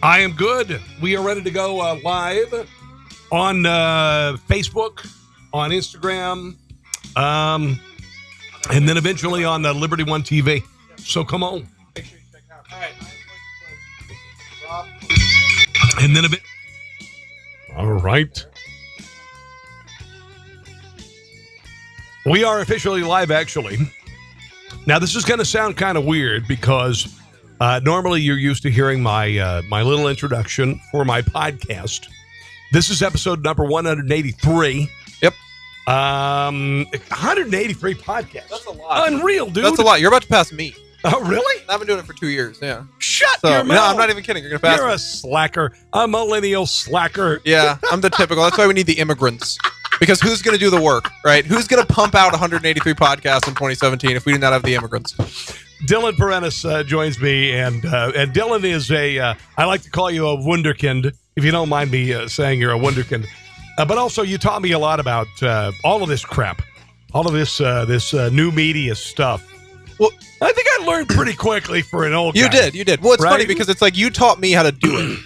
I am good. We are ready to go live on Facebook, on Instagram, and then eventually on Liberty One TV. So come on. Make sure you check it out. All right. And then a bit. All right. We are officially live, actually. Now, this is going to sound kind of weird because normally you're used to hearing my my little introduction for my podcast. This is episode number 183. Yep. 183 podcasts. That's a lot. Unreal, dude. That's a lot. You're about to pass me. Oh, really? I've been doing it for 2 years, yeah. Shut So, your mouth. no, I'm not even kidding. You're going to pass You're me. a slacker. A millennial slacker. Yeah, I'm the typical. That's why we need the immigrants. Because who's going to do the work, right? Who's going to pump out 183 podcasts in 2017 if we do not have the immigrants? Dylan Parentis joins me, and Dylan is I like to call you a wunderkind, if you don't mind me saying you're a wunderkind. But also, you taught me a lot about all of this crap, all of this new media stuff. Well, I think I learned pretty quickly for an old guy. You did. Well, it's right? funny because it's like you taught me how to do it.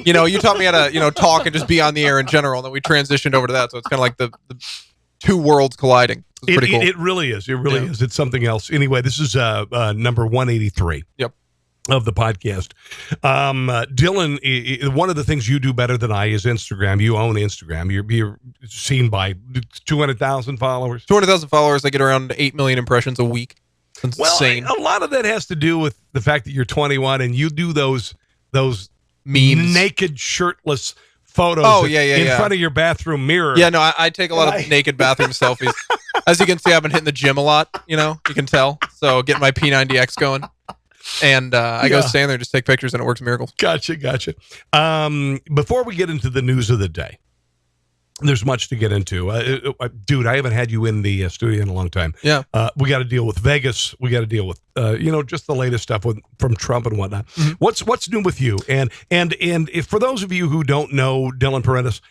You know, you taught me how to, talk and just be on the air in general, and then we transitioned over to that. So it's kind of like the two worlds colliding. It's pretty cool. It really is. It really is. It's something else. Anyway, this is number 183. Yep. Of the podcast. Dylan, one of the things you do better than I is Instagram. You own Instagram. You're seen by 200,000 followers. 200,000 followers. I get around 8 million impressions a week. It's insane. A lot of that has to do with the fact that you're 21 and you do those memes, naked, shirtless photos in front of your bathroom mirror. Yeah, no, I take a lot of naked bathroom selfies. As you can see, I've been hitting the gym a lot, you can tell. So getting my P90X going. And I go stand there and just take pictures, and it works miracles. Gotcha. Before we get into the news of the day, there's much to get into. Dude, I haven't had you in the studio in a long time. Yeah. We got to deal with Vegas. We got to deal with, just the latest stuff from Trump and whatnot. Mm-hmm. What's new with you? And if, for those of you who don't know Dylan Parentis,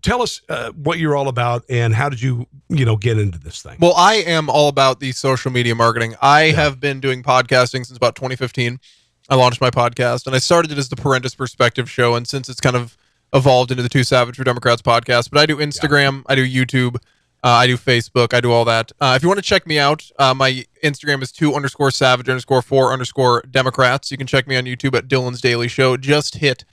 tell us what you're all about and how did you get into this thing? Well, I am all about the social media marketing. I have been doing podcasting since about 2015. I launched my podcast, and I started it as the Parentis Perspective Show, and since it's kind of evolved into the Two Savage for Democrats podcast. But I do Instagram, I do YouTube, I do Facebook, I do all that. If you want to check me out, my Instagram is 2_savage_4_Democrats. You can check me on YouTube at Dylan's Daily Show. Just hit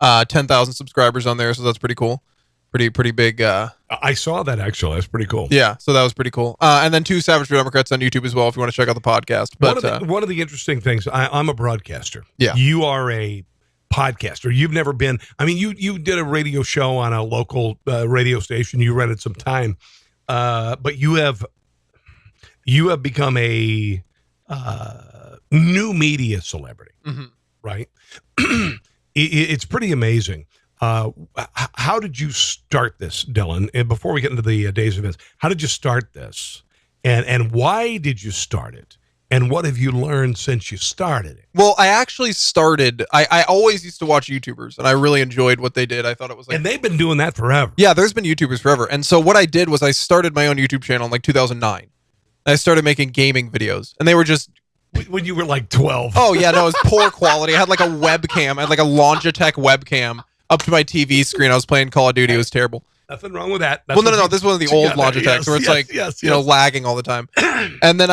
10,000 subscribers on there, so that's pretty cool. Pretty big. I saw that, actually. That's pretty cool. Yeah, so that was pretty cool. And then Two Savage for Democrats on YouTube as well if you want to check out the podcast. But one of the interesting things, I'm a broadcaster. Yeah. You are a podcaster. You've never been, you did a radio show on a local radio station. You rented some time, but you have become a new media celebrity, right? It's pretty amazing. How did you start this, Dylan? And before we get into the days of events, how did you start this? And why did you start it? And what have you learned since you started it? Well, I actually started, I always used to watch YouTubers, and I really enjoyed what they did. I thought it was and they've been doing that forever. Yeah, there's been YouTubers forever. And so what I did was I started my own YouTube channel in 2009. I started making gaming videos, and they were just... When you were 12. Oh, yeah, no, it was poor quality. I had a webcam. I had a Logitech webcam up to my TV screen. I was playing Call of Duty. It was terrible. Nothing wrong with that. That's no. This is one of the old Logitechs where it's lagging all the time. And then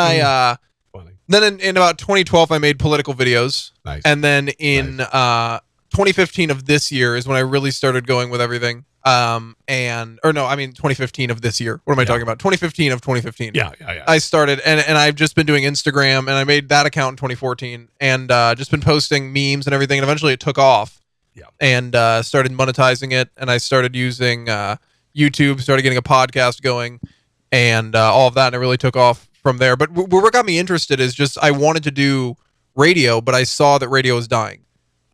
Then in about 2012, I made political videos. Nice. And then in 2015 of this year is when I really started going with everything. 2015 of this year. What am I talking about? 2015 of 2015. Yeah. I started, and I've just been doing Instagram, and I made that account in 2014, and just been posting memes and everything, and eventually it took off. Yeah. And started monetizing it, and I started using YouTube, started getting a podcast going, and all of that, and it really took off from there. But what got me interested is just I wanted to do radio, but I saw that radio was dying.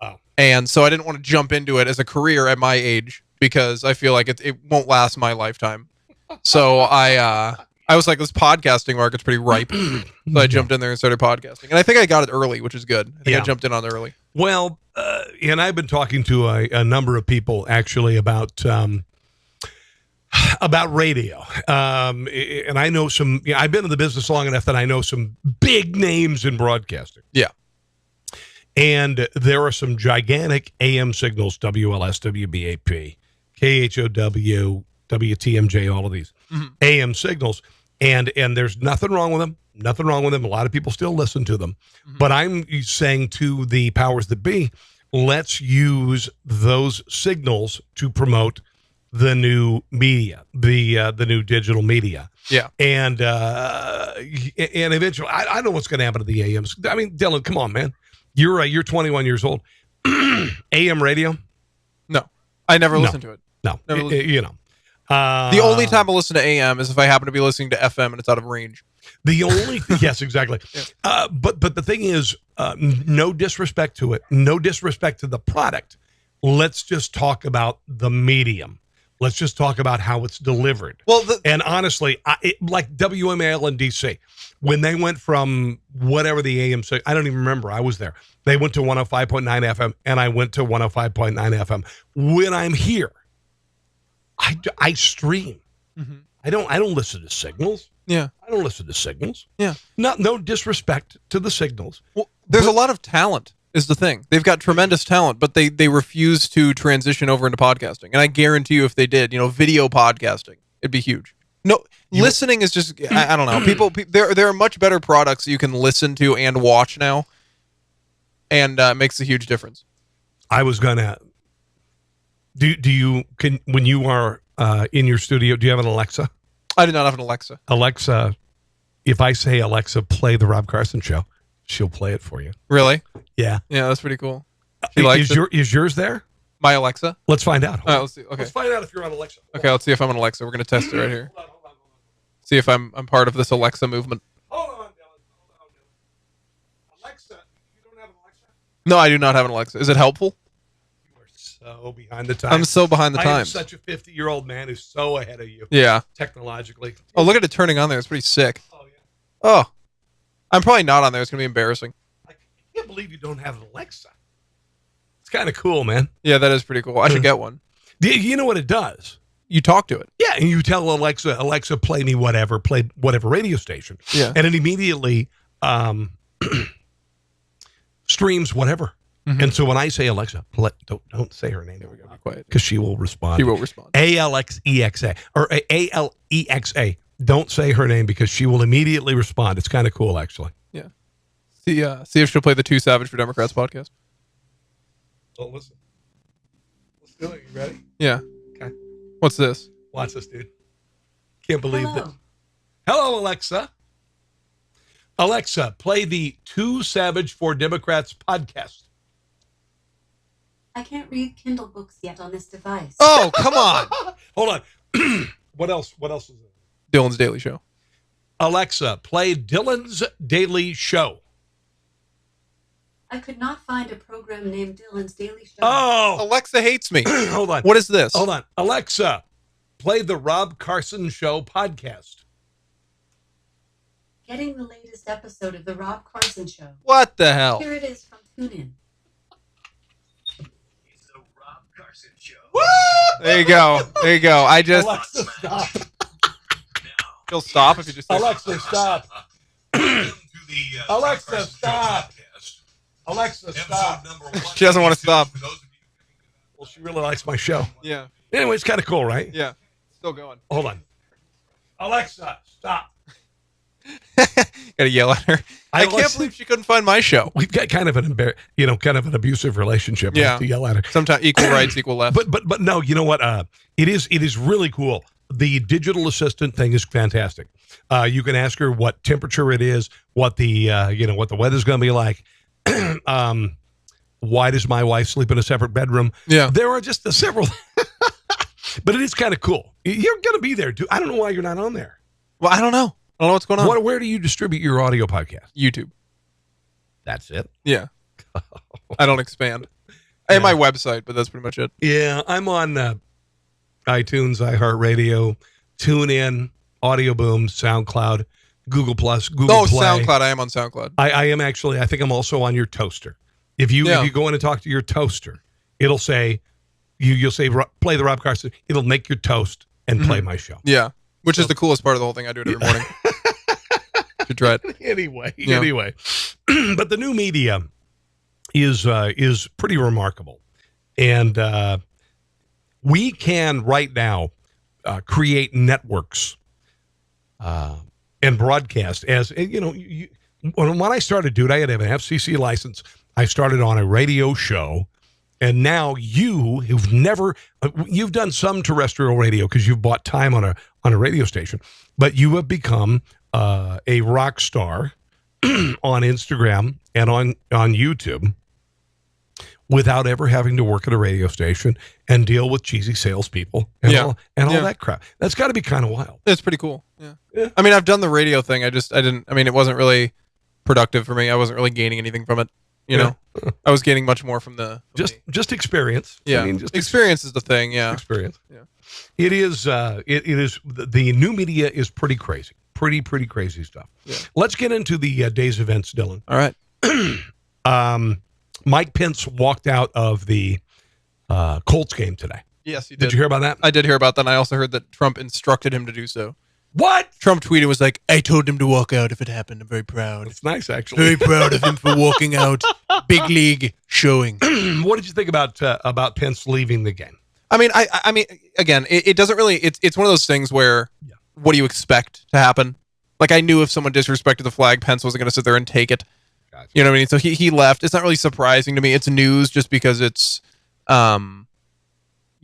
Oh. And so I didn't want to jump into it as a career at my age because I feel like it won't last my lifetime. So I was like, this podcasting market's pretty ripe. So I jumped in there and started podcasting. And I think I got it early, which is good. I think I jumped in on it early. Well, and I've been talking to a number of people actually about radio. And I know some, I've been in the business long enough that I know some big names in broadcasting. Yeah. And there are some gigantic AM signals, WLS, WBAP, KHOW, WTMJ, all of these AM signals. And there's nothing wrong with them. Nothing wrong with them. A lot of people still listen to them. But I'm saying to the powers that be, let's use those signals to promote the new media, the new digital media. Yeah. And eventually, I don't know what's going to happen to the AMs. I mean, Dylan, come on, man. You're 21 years old. AM radio? No, I never listened to it. No, Never the The only time I listen to AM is if I happen to be listening to FM and it's out of range. The only yes, exactly. Yeah. But the thing is, no disrespect to it, no disrespect to the product. Let's just talk about the medium. Let's just talk about how it's delivered. Well, and honestly, like WMAL in DC, when they went from whatever the AM, I don't even remember. I was there. They went to 105.9 FM, and I went to 105.9 FM. When I'm here, I stream. Mm-hmm. I don't listen to signals. Yeah. I don't listen to signals. Yeah. No disrespect to the signals. Well, there's a lot of talent is the thing. They've got tremendous talent, but they refuse to transition over into podcasting. And I guarantee you if they did, video podcasting, it'd be huge. No, listening is just, I don't know. People there are much better products you can listen to and watch now. And it makes a huge difference. I was going to, when you are in your studio, do you have an Alexa? I do not have an Alexa. Alexa, if I say, Alexa, play the Rob Carson show, she'll play it for you. Really? Yeah. Yeah, that's pretty cool. Is yours there? My Alexa? Let's find out. All right, let's see. Okay. Let's find out if you're on Alexa. Okay, let's see if I'm on Alexa. We're going to test it right here. Hold on. See if I'm part of this Alexa movement. Hold on, Dylan. Alexa, you don't have an Alexa? No, I do not have an Alexa. Is it helpful? You are so behind the times. I'm so behind the I am times. such a 50-year-old man who's so ahead of you. Yeah. Technologically. Oh, look at it turning on there. It's pretty sick. Oh, yeah. Oh. I'm probably not on there. It's going to be embarrassing. I can't believe you don't have an Alexa. It's kind of cool, man. Yeah, that is pretty cool. I should get one. You know what it does? You talk to it. Yeah, and you tell Alexa, play me whatever, play whatever radio station. Yeah. And it immediately streams whatever. Mm-hmm. And so when I say Alexa, don't say her name. There we go. Be quiet. Because she will respond. She will respond. ALXEXA or ALEXA. Don't say her name because she will immediately respond. It's kind of cool, actually. Yeah. See if she'll play the Two Savage for Democrats podcast. Oh, listen. Let's do it. You ready? Yeah. Okay. What's this? Watch this, dude. Can't believe that. Hello, Alexa. Alexa, play the Two Savage for Democrats podcast. I can't read Kindle books yet on this device. Oh, come on. Hold on. What else is it? Dylan's Daily Show. Alexa, play Dylan's Daily Show. I could not find a program named Dylan's Daily Show. Oh, Alexa hates me. hold on. What is this? Hold on. Alexa, play the Rob Carson Show podcast. Getting the latest episode of The Rob Carson Show. What the hell? Here it is from TuneIn. It's the Rob Carson Show. There you go. There you go. I just... Alexa, stop. He'll stop if you just say... Alexa, stop. Alexa, stop. Alexa, stop. She doesn't want to stop. Well, she really likes my show. Yeah. Anyway, it's kind of cool, right? Yeah. Still going. Hold on. Alexa, stop. Gotta yell at her. I can't believe she couldn't find my show. We've got kind of an kind of an abusive relationship. Yeah. I have to yell at her. Sometimes equal rights, equal left. But no, you know what? It is really cool. The digital assistant thing is fantastic. You can ask her what temperature it is, what the what the weather's going to be like. Why does my wife sleep in a separate bedroom? Yeah. There are just several, but it is kind of cool. You're going to be there, dude. I don't know why you're not on there. Well, I don't know. I don't know what's going on. Where do you distribute your audio podcast? YouTube. That's it. Yeah. I don't expand. And my website, but that's pretty much it. Yeah, I'm on iTunes, iHeartRadio, TuneIn, Audio Boom, SoundCloud, Google Plus, Google Play. SoundCloud. I am on SoundCloud. I am actually. I think I'm also on your toaster. If you go in and talk to your toaster, it'll say you'll say play the Rob Carson. It'll make your toast and play my show. Yeah, which is the coolest part of the whole thing. I do it every morning. Should try it. Anyway, Yeah. but the new media is pretty remarkable. And we can right now create networks and broadcast as, when I started, dude, I had to have an FCC license. I started on a radio show. And now you've done some terrestrial radio because you've bought time on a radio station, but you have become a rock star on Instagram and on YouTube without ever having to work at a radio station and deal with cheesy salespeople and all that crap. That's got to be kind of wild. It's pretty cool. Yeah. I mean, I've done the radio thing. It wasn't really productive for me. I wasn't really gaining anything from it. You know, I was getting much more from just experience. Yeah, I mean, experience is the thing. Yeah, experience. Yeah, it is. It is. The new media is pretty crazy. Pretty crazy stuff. Yeah. Let's get into the day's events, Dylan. All right. Mike Pence walked out of the Colts game today. Yes, he did. Did you hear about that? I did hear about that. And I also heard that Trump instructed him to do so. What? Trump tweeted was like, I told him to walk out if it happened. I'm very proud. It's nice, actually. Very proud of him for walking out. Big league showing. What did you think about Pence leaving the game? I mean, I mean, again, it doesn't really. It's one of those things where, what do you expect to happen? Like, I knew if someone disrespected the flag, Pence wasn't going to sit there and take it. Gotcha. You know what I mean? So he left. It's not really surprising to me. It's news just because it's,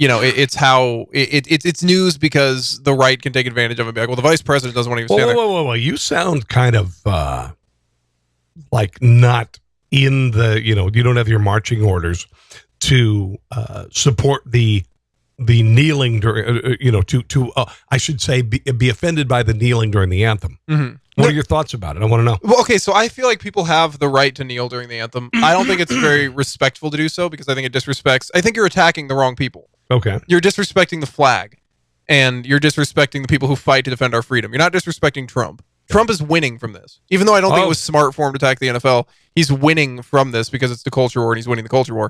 it's news because the right can take advantage of it. Be like, well, the vice president doesn't want to even stand there. Whoa. You sound kind of like not in the, you don't have your marching orders to support the kneeling during, I should say, be offended by the kneeling during the anthem. Mm-hmm. What are your thoughts about it? I want to know. Well, okay, so I feel like people have the right to kneel during the anthem. I don't think it's very respectful to do so because I think it disrespects. I think you're attacking the wrong people. Okay. You're disrespecting the flag, and you're disrespecting the people who fight to defend our freedom. You're not disrespecting Trump. Trump is winning from this. Even though I don't think it was smart for him to attack the NFL, he's winning from this because it's the culture war and he's winning the culture war.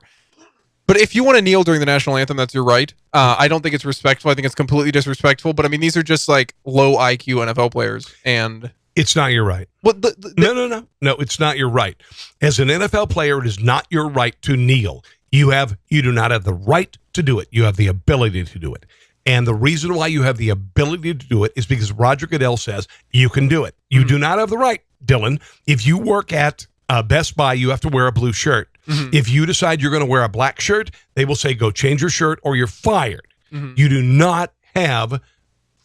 But if you want to kneel during the national anthem, that's your right. I don't think it's respectful. I think it's completely disrespectful. But I mean, these are just like low IQ NFL players, and it's not your right. Well, No, it's not your right. As an NFL player, it is not your right to kneel. You do not have the right to do it. You have the ability to do it. And the reason why you have the ability to do it is because Roger Goodell says you can do it. You do not have the right, Dylan. If you work at Best Buy, you have to wear a blue shirt. Mm-hmm. If you decide you're going to wear a black shirt, they will say, go change your shirt or you're fired. Mm-hmm. You do not have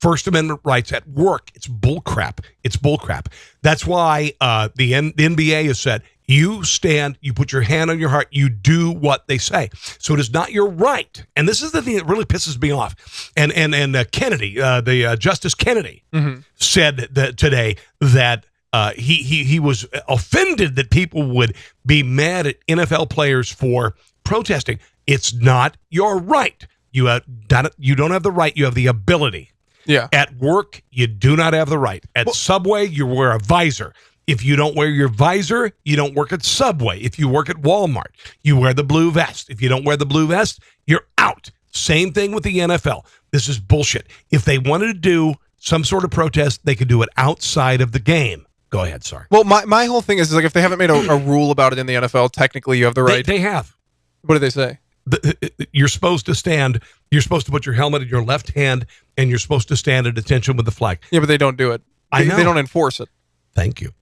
First Amendment rights at work. It's bullcrap. It's bullcrap. That's why the NBA has said, you stand, you put your hand on your heart, you do what they say. So it is not your right. And this is the thing that really pisses me off. And Kennedy, Justice Kennedy, said that today that he was offended that people would be mad at NFL players for protesting. It's not your right. You don't have the right. You have the ability. Yeah. At work, you do not have the right. At Subway, you wear a visor. If you don't wear your visor, you don't work at Subway. If you work at Walmart, you wear the blue vest. If you don't wear the blue vest, you're out. Same thing with the NFL. This is bullshit. If they wanted to do some sort of protest, they could do it outside of the game. Go ahead, sorry. Well, my whole thing is like if they haven't made a rule about it in the NFL, technically you have the right. They have. What do they say? You're supposed to stand. You're supposed to put your helmet in your left hand, and you're supposed to stand at attention with the flag. Yeah, but they don't do it. I know. They don't enforce it. Thank you.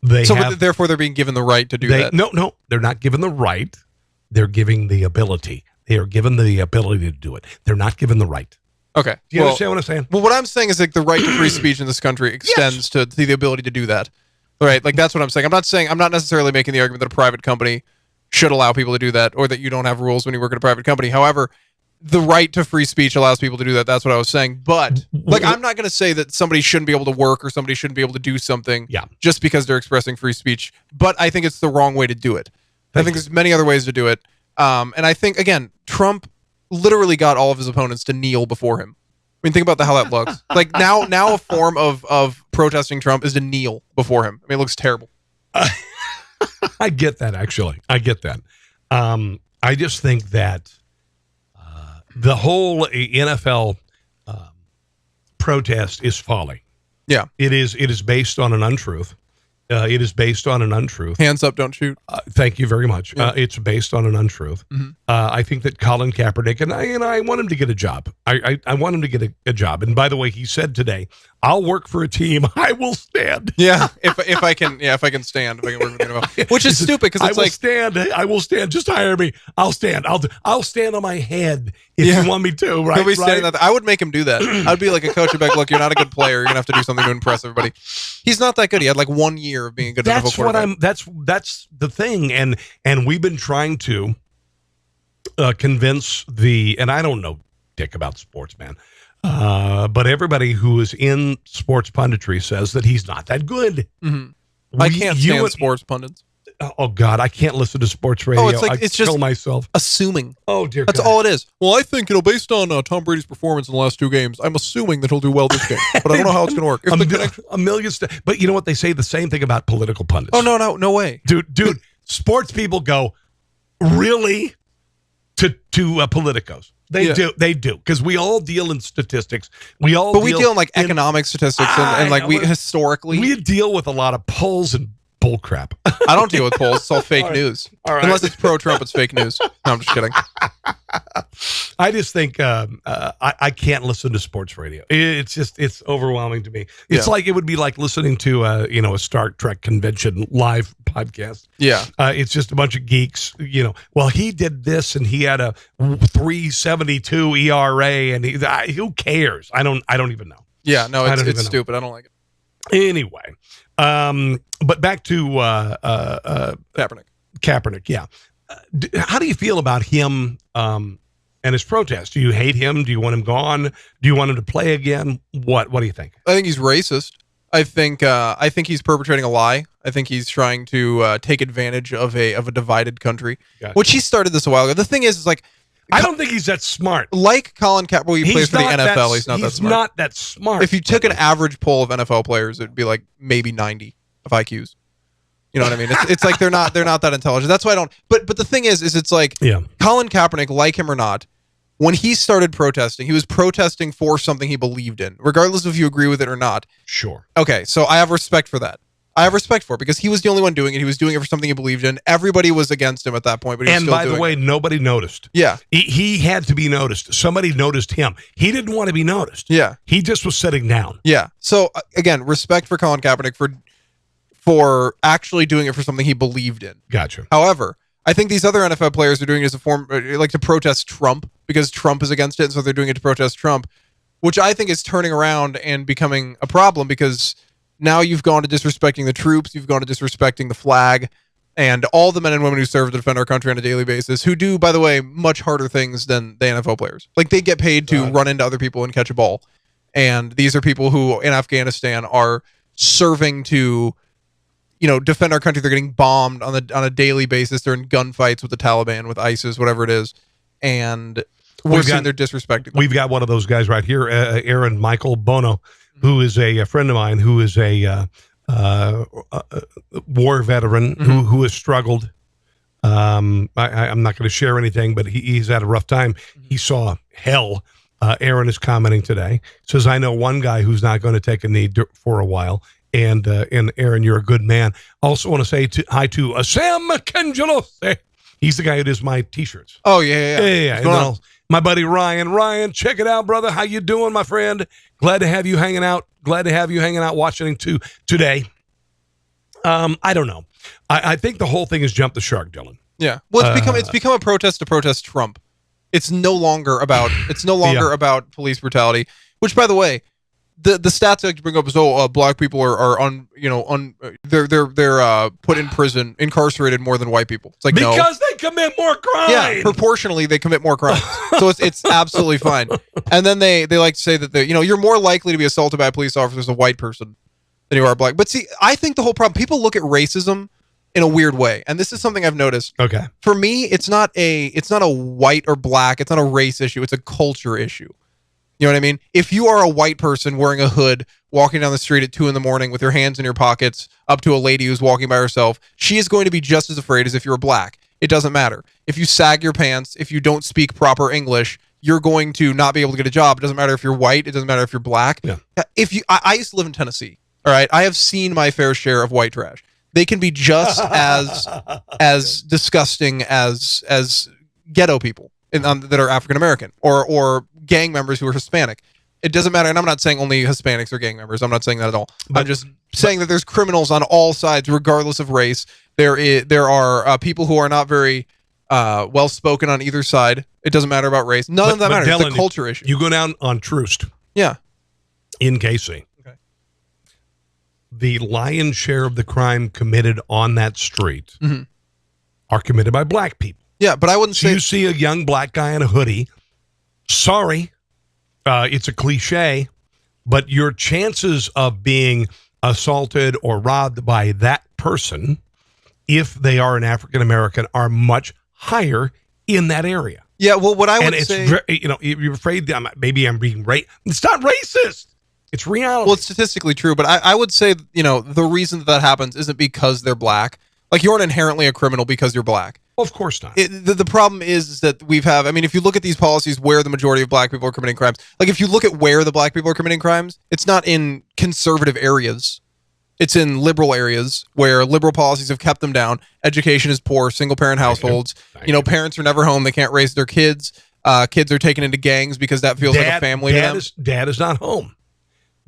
Therefore, they're being given the right to do that. No, they're not given the right. They're giving the ability. They are given the ability to do it. They're not given the right. Okay. Do you understand what I'm saying? Well, what I'm saying is like the right to free speech in this country extends to the ability to do that. Right? Like that's what I'm saying. I'm not necessarily making the argument that a private company should allow people to do that or that you don't have rules when you work at a private company. However, the right to free speech allows people to do that. That's what I was saying. But like, I'm not going to say that somebody shouldn't be able to work or somebody shouldn't be able to do something just because they're expressing free speech. But I think it's the wrong way to do it. I think there's many other ways to do it. And I think, again, Trump literally got all of his opponents to kneel before him. I mean, think about how that looks. Like now a form of protesting Trump is to kneel before him. I mean, it looks terrible. I get that, actually. I get that. I just think that the whole NFL protest is folly. Yeah. It is based on an untruth. It is based on an untruth. Hands up, don't shoot. Thank you very much. Yeah. It's based on an untruth. Mhm. I think that Colin Kaepernick, and I want him to get a job. I want him to get a job. And by the way, he said today, I'll work for a team. I will stand. Yeah, if I can, if I can stand, if I can work with the NFL. Which is stupid because it's I will like, stand. I will stand. Just hire me. I'll stand. I'll stand on my head if Yeah. you want me to. Right? he'll be standing right? there. I would make him do that. I'd be like a coach. I'd be like, look, you're not a good player. You're gonna have to do something to impress everybody. He's not that good. He had like 1 year of being a good NFL That's what quarterback. that's the thing, and we've been trying to convince and I don't know dick about sports, man, but everybody who is in sports punditry says that he's not that good. Mhm. I can't stand sports pundits. Oh God, I can't listen to sports radio. it's like- I it's kill just- myself. Assuming. Oh dear, That's God. all it is. Well, I think, based on Tom Brady's performance in the last 2 games, I'm assuming that he'll do well this game. But I don't know how it's going to work. If the connection- A million. But you know what they say? The same thing about political pundits. oh, no way. dude. Sports people go really to politicos. They Yeah. do because we all deal in statistics. We deal in like economic statistics and like we historically. we deal with a lot of polls and bull crap. I don't deal with polls. It's all fake All right. news. All right. Unless it's pro-Trump, it's fake news. No, I'm just kidding. I just think I can't listen to sports radio. It's overwhelming to me. It's Yeah. like it would be like listening to a Star Trek convention live podcast. Yeah. It's just a bunch of geeks. Well, he did this and he had a 3.72 ERA, and who cares? I don't even know. Yeah. No, I don't even it's know. stupid. I don't like it. Anyway, but back to Kaepernick. Kaepernick. Yeah, how do you feel about him and his protest? Do you hate him? Do you want him gone? Do you want him to play again? What do you think? I think he's racist. I think he's perpetrating a lie. I think he's trying to take advantage of a divided country. Gotcha. Which he started this a while ago. The thing is like I don't think he's that smart. like Colin Kaepernick, he plays for the not NFL. He's not that smart. Not that smart. If you took an average poll of NFL players, it'd be like maybe 90 of IQs. You know what I mean? It's like they're not that intelligent. That's why I don't. But the thing is it's like Yeah. Colin Kaepernick, like him or not, when he started protesting, he was protesting for something he believed in, regardless of if you agree with it or not. Sure. Okay, so I have respect for that. I have respect for it because he was the only one doing it. He was doing it for something he believed in. Everybody was against him at that point, but he was And still by the doing way, it. nobody noticed. Yeah, He had to be noticed. Somebody noticed him. He didn't want to be noticed. yeah, He just was sitting down. yeah. So again, respect for Colin Kaepernick for actually doing it for something he believed in. Gotcha. However, I think these other NFL players are doing it as a form, like to protest Trump because Trump is against it, and so they're doing it to protest Trump, which I think is turning around and becoming a problem because now you've gone to disrespecting the troops, you've gone to disrespecting the flag, and all the men and women who serve to defend our country on a daily basis, who do, by the way, much harder things than the NFL players. Like they get paid to run into other people and catch a ball, and these are people who in Afghanistan are serving to defend our country. They're getting bombed on a daily basis. They're in gunfights with the Taliban, with ISIS, whatever it is, and we're seeing they're disrespecting them. We've got one of those guys right here, Aaron Michael Bono, who is a friend of mine, who is a war veteran who has struggled. I'm not going to share anything, but he's had a rough time. He saw hell. Aaron is commenting today. Says, I know one guy who's not going to take a knee for a while. And Aaron, you're a good man. Also want to say hi to Sam Cangelos. He's the guy who does my T-shirts. Oh yeah. Yeah. What's And going then on? my buddy Ryan, check it out, brother. How you doing, my friend? Glad to have you hanging out. Watching today. I don't know. I think the whole thing has jumped the shark, Dylan. Yeah. Well, it's become a protest to protest Trump. It's no longer about about police brutality. Which, by the way, the stats I like to bring up is black people are they're put in prison, incarcerated more than white people. It's like Because they commit more crime. Yeah, proportionally they commit more crimes. So it's absolutely fine. And then they like to say that you're more likely to be assaulted by a police officer as a white person than you are black. But see, I think the whole problem, people look at racism in a weird way. And this is something I've noticed. Okay. For me, it's not a white or black, it's not a race issue, it's a culture issue. You know what I mean? If you are a white person wearing a hood, walking down the street at 2 a.m. with your hands in your pockets up to a lady who's walking by herself, she is going to be just as afraid as if you're black. It doesn't matter. If you sag your pants, if you don't speak proper English, you're going to not be able to get a job. It doesn't matter if you're white. It doesn't matter if you're black. Yeah. I used to live in Tennessee. All right, I have seen my fair share of white trash. They can be just as disgusting as ghetto people that are African American or gang members who are Hispanic. It doesn't matter, and I'm not saying only Hispanics are gang members. I'm not saying that at all. I'm just saying that there's criminals on all sides, regardless of race. There are people who are not very well spoken on either side. It doesn't matter about race. None of that matters. It's a culture issue. You go down on Troost. Yeah. In KC. Okay. The lion's share of the crime committed on that street are committed by black people. Yeah, but I wouldn't So say you see a young black guy in a hoodie. Sorry, it's a cliche, but your chances of being assaulted or robbed by that person, if they are an African American, are much higher in that area. Yeah, well, what I would and say, you're afraid that maybe I'm being it's not racist. It's reality. well, it's statistically true, but I would say, the reason that happens isn't because they're black. Like, you aren't inherently a criminal because you're black. Of course not. The problem is that if you look at these policies where the majority of black people are committing crimes, like if you look at where the black people are committing crimes, it's not in conservative areas. It's in liberal areas where liberal policies have kept them down. Education is poor, single-parent households. Parents are never home. They can't raise their kids. Kids are taken into gangs because that feels like a family to them. Dad is not home.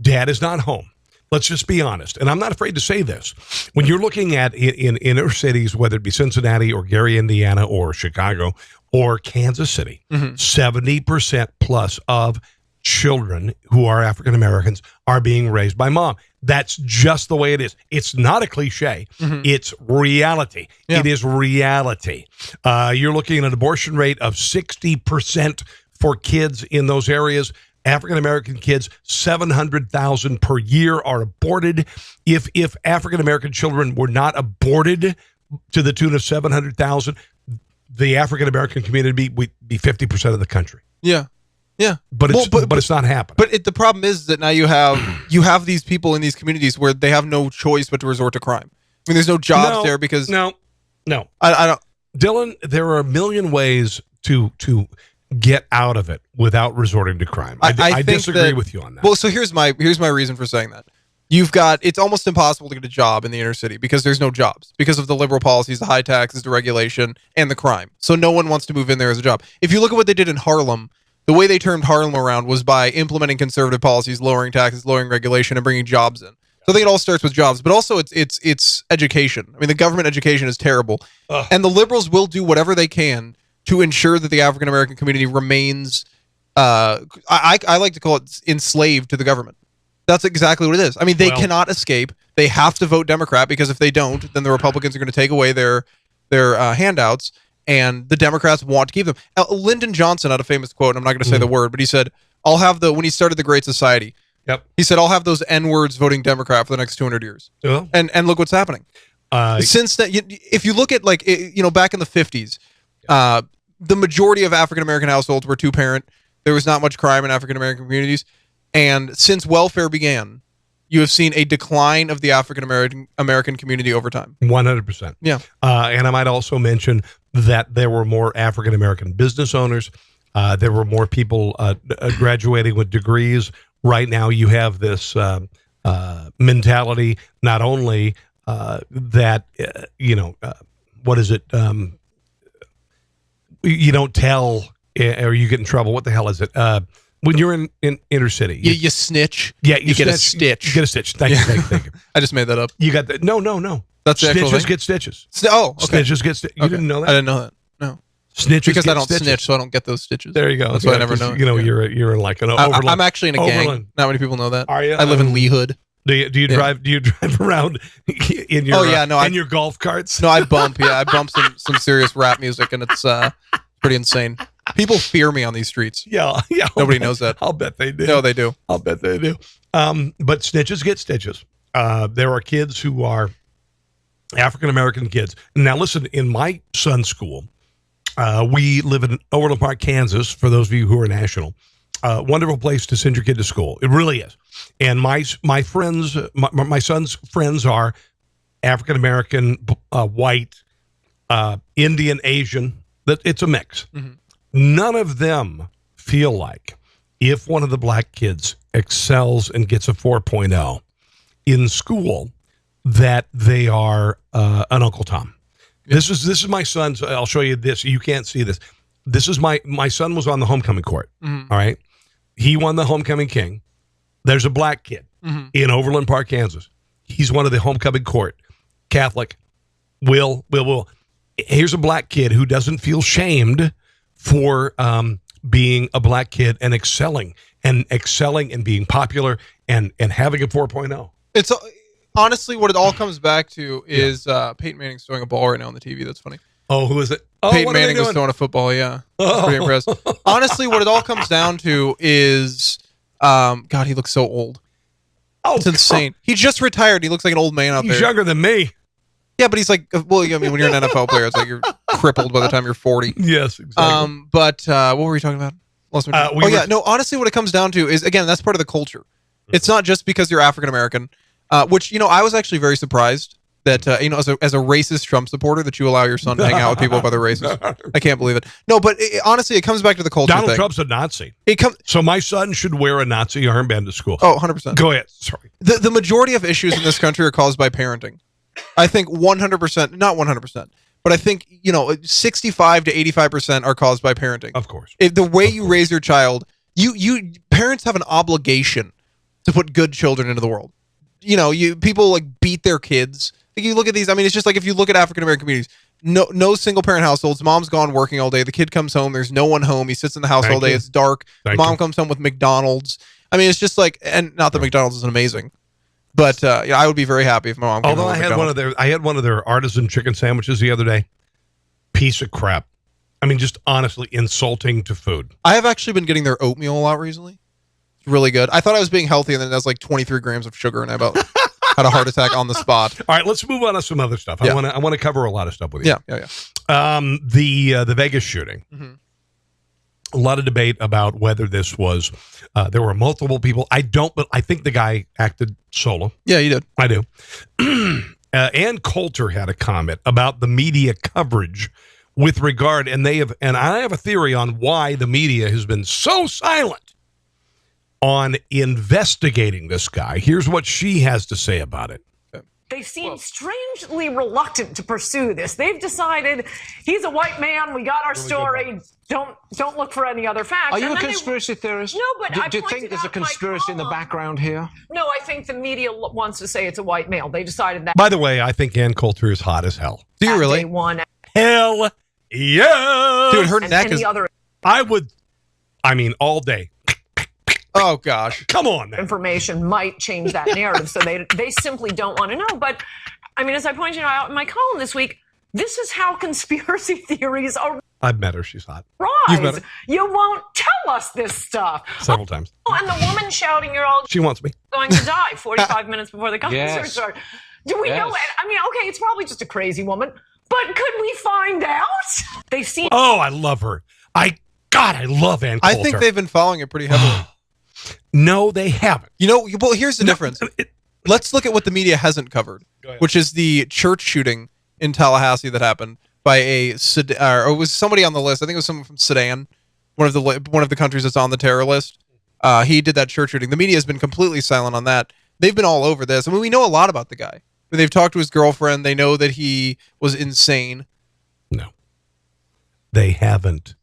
Dad is not home. Let's just be honest. And I'm not afraid to say this. When you're looking at in inner cities, whether it be Cincinnati or Gary, Indiana, or Chicago, or Kansas City, 70% plus of children who are African Americans are being raised by mom. That's just the way it is. It's not a cliche. It's reality. Yeah. It is reality. You're looking at an abortion rate of 60% for kids in those areas. African American kids, 700,000 per year are aborted. If African American children were not aborted to the tune of 700,000, the African American community would be 50% of the country. Yeah. Yeah, but it's not happening. But the problem is that now you have these people in these communities where they have no choice but to resort to crime. I mean, there's no jobs there because no. I don't. Dylan, there are a million ways to get out of it without resorting to crime. I disagree with you on that. Well, so here's my reason for saying that. It's almost impossible to get a job in the inner city because there's no jobs because of the liberal policies, the high taxes, the regulation, and the crime. So no one wants to move in there as a job. If you look at what they did in Harlem. The way they turned Harlem around was by implementing conservative policies, lowering taxes, lowering regulation, and bringing jobs in. So I think it all starts with jobs, but also it's education. I mean, the government education is terrible, and the liberals will do whatever they can to ensure that the African American community remains. I like to call it enslaved to the government. That's exactly what it is. I mean, they cannot escape. They have to vote Democrat because if they don't, then the Republicans are going to take away their handouts. And the Democrats want to keep them. Lyndon Johnson had a famous quote, and I'm not going to say the word, but he said, when he started the Great Society, he said, I'll have those N-words voting Democrat for the next 200 years. And look what's happening. Since that, if you look at back in the 50s, the majority of African-American households were two-parent. There was not much crime in African-American communities. And since welfare began, you have seen a decline of the African-American community over time. 100%. Yeah. And I might also mention that there were more African-American business owners. There were more people graduating with degrees. Right now you have this mentality, not only that, what is it? You don't tell or you get in trouble. What the hell is it? When you're in inner city. You snitch. Yeah, you get a stitch. You get a stitch. Thank you. I just made that up. You got that? No. That's the Snitches get stitches. Okay. Snitches get stitches. You didn't know that? I didn't know that. No. Snitches because get I don't stitches. snitch, so I don't get those stitches. There you go. That's why I never know. You're in like an overland. I'm actually in a gang. Overland. Not many people know that. Are you? I live in Lee Hood. Do you drive around in your in your golf carts? No, I bump some serious rap music, and it's pretty insane. People fear me on these streets. Yeah. Nobody knows that. I'll bet they do. No, they do. I'll bet they do. But snitches get stitches. There are kids who are African-American kids. Now, listen, in my son's school, we live in Overland Park, Kansas, for those of you who are national. Wonderful place to send your kid to school. It really is. And my friends, my son's friends are African-American, white, Indian, Asian. It's a mix. Mm-hmm. None of them feel like if one of the black kids excels and gets a 4.0, in school that they are an Uncle Tom. This is my son's. I'll show you this. You can't see this. This is my son was on the homecoming court. All right. He won the homecoming king. There's a black kid in Overland Park, Kansas. He's one of the homecoming court. Catholic. Will. Here's a black kid who doesn't feel shamed for being a black kid and excelling and being popular and having a 4.0. It's honestly what it all comes back to is Peyton Manning's throwing a ball right now on the TV. That's funny. Oh, who is it? Oh, Peyton Manning was throwing a football. Yeah, pretty impressed. Honestly, what it all comes down to is, God, he looks so old. Oh, it's insane. He just retired. He looks like an old man out there. He's younger than me. Yeah, but he's like, well, I mean, when you're an NFL player, it's like you're crippled by the time you're 40. Yes, exactly. But what were we talking about? No, honestly, what it comes down to is, again, that's part of the culture. It's not just because you're African American, which, I was actually very surprised that, as a racist Trump supporter, that you allow your son to hang out with people of other races. I can't believe it. No, but honestly, it comes back to the culture Donald thing. Trump's a Nazi. So my son should wear a Nazi armband to school. Oh, 100%. Go ahead. Sorry. The majority of issues in this country are caused by parenting. I think 100%, not 100%, but I think, 65 to 85% are caused by parenting. Of course. The way you raise your child, parents have an obligation to put good children into the world. People like beat their kids. Like you look at these, I mean, it's just like if you look at African American communities, no single parent households, mom's gone working all day, the kid comes home, there's no one home, he sits in the house all day, it's dark, mom comes home with McDonald's. I mean, it's just like, and not that McDonald's isn't amazing. But I would be very happy if my mom came Although home I had one of their artisan chicken sandwiches the other day. Piece of crap. I mean, just honestly insulting to food. I have actually been getting their oatmeal a lot recently. It's really good. I thought I was being healthy, and then it has like 23 grams of sugar, and I about had a heart attack on the spot. All right, let's move on to some other stuff. Yeah. I want to cover a lot of stuff with you. Yeah. The Vegas shooting. Mm-hmm. A lot of debate about whether this was, there were multiple people. But I think the guy acted solo. Yeah, he did. I do. Ann Coulter had a comment about the media coverage with regard, and I have a theory on why the media has been so silent on investigating this guy. Here's what she has to say about it. They seem strangely reluctant to pursue this. They've decided he's a white man. We got our story. Don't look for any other facts. Are you a conspiracy theorist? No, but do you think there's a conspiracy in the background here? No, I think the media wants to say it's a white male. They decided that. By the way, I think Ann Coulter is hot as hell. Do you really? Day one. Hell yeah. Dude, her neck is... all day. Oh, gosh. Come on, man. Information might change that narrative, so they simply don't want to know. But, I mean, as I pointed out in my column this week, this is how conspiracy theories are. I've met her. She's hot. You've met her? You won't tell us this stuff. Several times. Oh, and the woman shouting, you're all she wants me. Going to die 45 minutes before the concert Yes. starts. Do we know it? I mean, okay, it's probably just a crazy woman, but could we find out? They seem... Oh, I love her. I love Ann Coulter. I think they've been following it pretty heavily. No, they haven't. Well, here's the difference. Let's look at what the media hasn't covered, which is the church shooting in Tallahassee that happened by or it was somebody on the list. I think it was someone from Sudan, one of the countries that's on the terror list. He did that church shooting. The media has been completely silent on that. They've been all over this. I mean, we know a lot about the guy. They've talked to his girlfriend. They know that he was insane. No, they haven't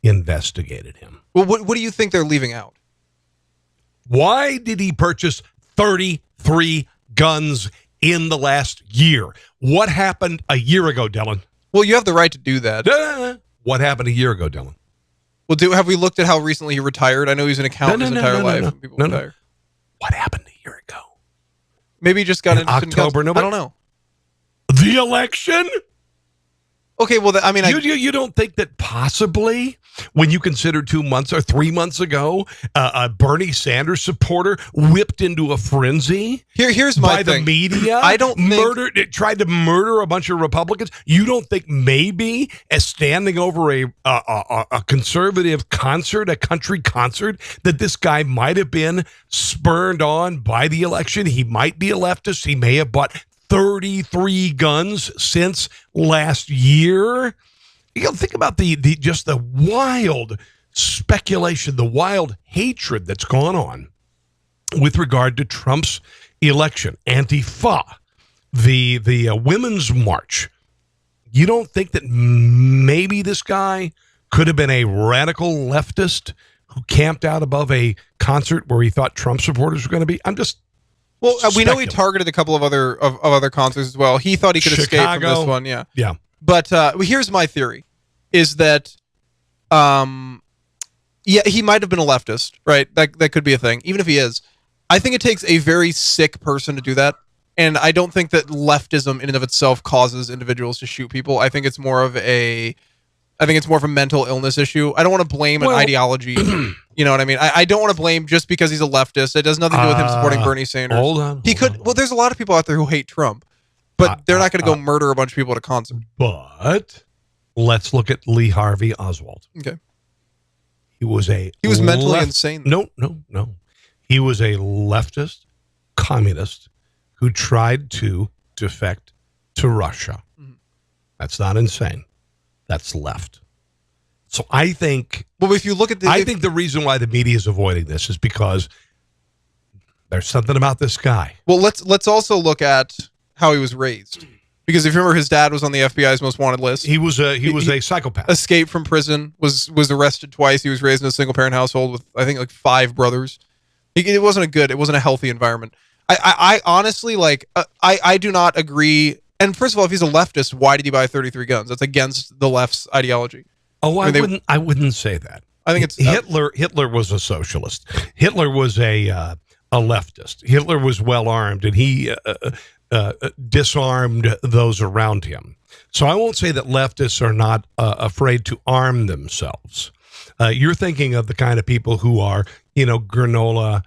investigated him. Well, what do you think they're leaving out? Why did he purchase 33 guns in the last year? What happened a year ago, Dylan? Well, you have the right to do that. What happened a year ago, Dylan? Well, have we looked at how recently he retired? I know he's an accountant his entire life. No. People retire. What happened a year ago? Maybe he just got in October. I don't know. The election? Okay, well, you don't think that possibly, when you consider 2 months or 3 months ago, a Bernie Sanders supporter whipped into a frenzy? Here's my by thing. The media. I don't tried to murder a bunch of Republicans. You don't think maybe as standing over a conservative concert, a country concert, that this guy might have been spurned on by the election? He might be a leftist. He may have bought 33 guns since last year. Think about the wild speculation, the wild hatred that's gone on with regard to Trump's election, Antifa, the Women's March, you don't think that maybe this guy could have been a radical leftist who camped out above a concert where he thought Trump supporters were going to be? I'm just Well, we know he speculating. targeted a couple of other concerts as well. He thought he could escape from Chicago. this one. Yeah. Yeah. But here's my theory: is that, he might have been a leftist, right? That could be a thing. Even if he is, I think it takes a very sick person to do that, and I don't think that leftism in and of itself causes individuals to shoot people. I think it's more of a mental illness issue. I don't want to blame an ideology. You know what I mean? I don't want to blame just because he's a leftist. It has nothing to do with him supporting Bernie Sanders. Hold on. Well, there's a lot of people out there who hate Trump, but they're not going to go murder a bunch of people at a concert. But let's look at Lee Harvey Oswald. Okay. He was mentally insane. No. He was a leftist communist who tried to defect to Russia. Mm-hmm. That's not insane. That's left. So I think. Well, if you look at I think the reason why the media is avoiding this is because there's something about this guy. Well, let's also look at how he was raised, because if you remember, his dad was on the FBI's most wanted list. He was a psychopath. Escaped from prison, was arrested twice. He was raised in a single parent household with, I think, like 5 brothers. It wasn't a healthy environment. I honestly, I do not agree. And first of all, if he's a leftist, why did he buy 33 guns? That's against the left's ideology. Oh, I wouldn't say that. I think it's Hitler was a socialist. Hitler was a leftist. Hitler was well armed, and he disarmed those around him. So I won't say that leftists are not afraid to arm themselves. You're thinking of the kind of people who are, granola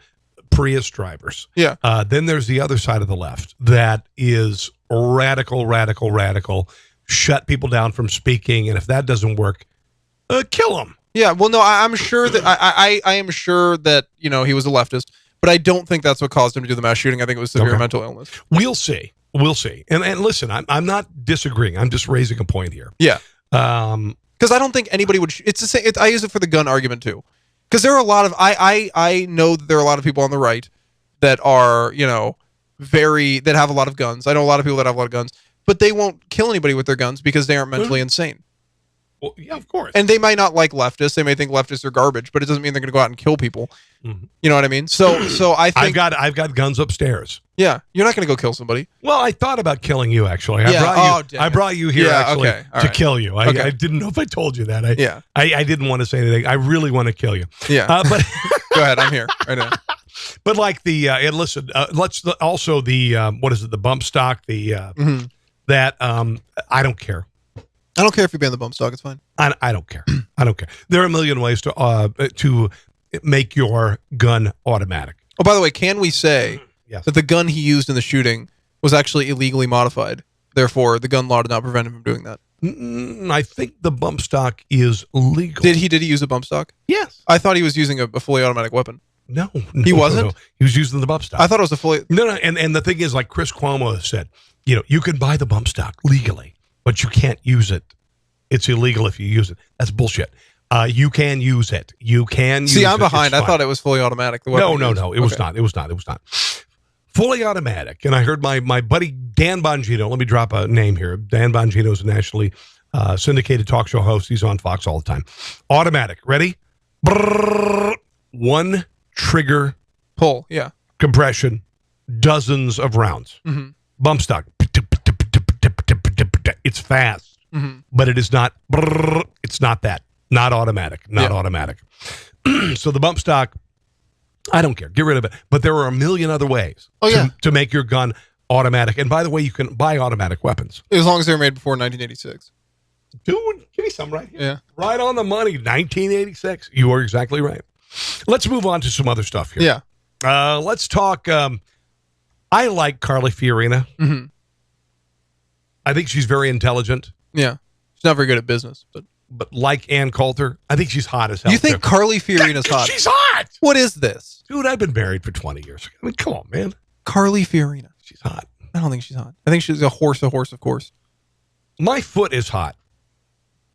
Prius drivers. Yeah. Then there's the other side of the left that is radical, shut people down from speaking, and if that doesn't work, kill them. Yeah. Well, no, I'm sure that I am sure that he was a leftist, but I don't think that's what caused him to do the mass shooting. I think it was severe mental illness. We'll see. And listen, I'm not disagreeing. I'm just raising a point here. Yeah. Because I don't think anybody would. It's the same. I use it for the gun argument too. Because there are a lot of I know that there are a lot of people on the right that are that have a lot of guns. I know a lot of people that have a lot of guns, but they won't kill anybody with their guns because they aren't mentally insane. Well, yeah, of course. And they might not like leftists. They may think leftists are garbage, but it doesn't mean they're going to go out and kill people. Mm-hmm. You know what I mean? So I think I've got guns upstairs. Yeah, you're not going to go kill somebody. Well, I thought about killing you actually. I brought you here to kill you. I didn't know if I told you that. I didn't want to say anything. I really want to kill you. Yeah, but go ahead. I'm here right now. But like and listen, let's also what is it? The bump stock. That I don't care. I don't care if you ban the bump stock. It's fine. I don't care. I don't care. There are a million ways to make your gun automatic. Oh, by the way, can we say that the gun he used in the shooting was actually illegally modified? Therefore, the gun law did not prevent him from doing that. I think the bump stock is legal. Did he use a bump stock? Yes. I thought he was using a fully automatic weapon. No, he wasn't. No. He was using the bump stock. I thought it was a fully. No. And the thing is, like Chris Cuomo has said, you can buy the bump stock legally, but you can't use it. It's illegal if you use it. That's bullshit. You can use it. You can use it. See, I'm behind. I thought it was fully automatic. No. It was not. It was not. Fully automatic. And I heard my buddy Dan Bongino. Let me drop a name here. Dan Bongino is a nationally syndicated talk show host. He's on Fox all the time. Automatic. Ready? Brrr, one trigger pull. Yeah. Compression. Dozens of rounds. Mm-hmm. Bump stock. It's fast, but it is not. It's not that. Not automatic. Automatic. So the bump stock, I don't care. Get rid of it. But there are a million other ways to make your gun automatic. And by the way, you can buy automatic weapons. As long as they were made before 1986. Dude, give me some right here. Yeah. Right on the money. 1986. You are exactly right. Let's move on to some other stuff here. Yeah. Let's talk. I like Carly Fiorina. Mm-hmm. I think she's very intelligent. Yeah. She's not very good at business, but like Ann Coulter, I think she's hot as hell. You think Carly Fiorina's hot? She's hot. What is this? Dude, I've been married for 20 years. I mean, come on, man. Carly Fiorina. She's hot. I don't think she's hot. I think she's a horse, of course. My foot is hot.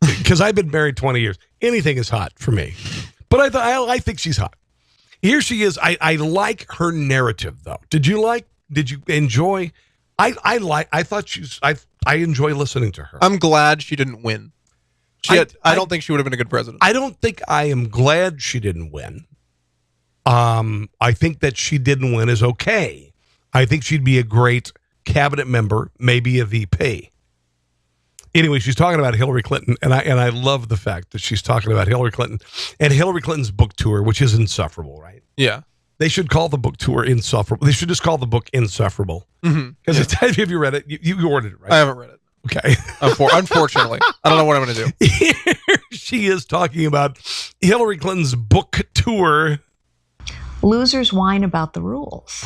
Because I've been married 20 years. Anything is hot for me. But I think she's hot. Here she is. I like her narrative, though. Did you like did you enjoy? I thought I enjoy listening to her. I'm glad she didn't win. I don't think she would have been a good president. I don't think I am glad she didn't win. I think that she didn't win is okay. I think she'd be a great cabinet member, maybe a VP. Anyway, she's talking about Hillary Clinton, and I love the fact that she's talking about Hillary Clinton and Hillary Clinton's book tour, which is insufferable, right? Yeah. They should call the book tour Insufferable. They should just call the book Insufferable. Because have you read it? You ordered it, right? I haven't read it. Okay. Unfortunately. I don't know what I'm going to do. Here she is talking about Hillary Clinton's book tour. Losers whine about the rules.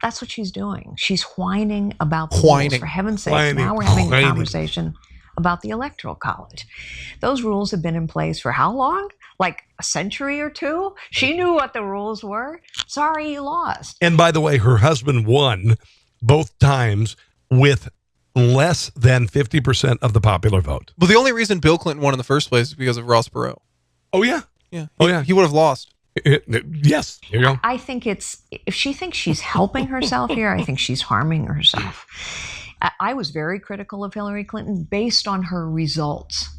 That's what she's doing. She's whining about the rules. For heaven's sake, now we're having a conversation about the Electoral College. Those rules have been in place for how long? Like a century or two? She knew what the rules were. Sorry, you lost. And by the way, her husband won both times with less than 50% of the popular vote. Well, the only reason Bill Clinton won in the first place is because of Ross Perot. Oh, yeah? Yeah. He would have lost. Yes. Here you go. I think if she thinks she's helping herself here, I think she's harming herself. I was very critical of Hillary Clinton based on her results.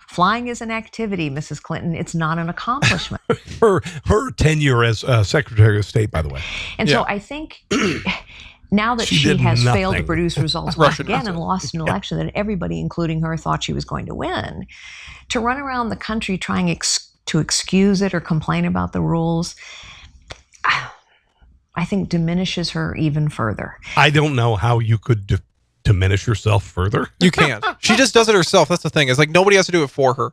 Flying is an activity, Mrs. Clinton. It's not an accomplishment. her tenure as Secretary of State, by the way. And so I think now that she has failed to produce results once again and lost an election that everybody, including her, thought she was going to win, to run around the country trying to excuse it or complain about the rules, I think diminishes her even further. I don't know how you could diminish yourself further. You can't. She just does it herself. That's the thing. It's like nobody has to do it for her.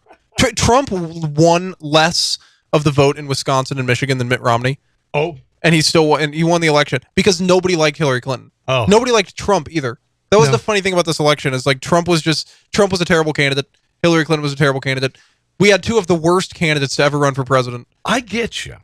Trump won less of the vote in Wisconsin and Michigan than Mitt Romney. Oh. And he won the election because nobody liked Hillary Clinton. Oh. Nobody liked Trump either. That was the funny thing about this election is like Trump was a terrible candidate. Hillary Clinton was a terrible candidate. We had two of the worst candidates to ever run for president. I get you.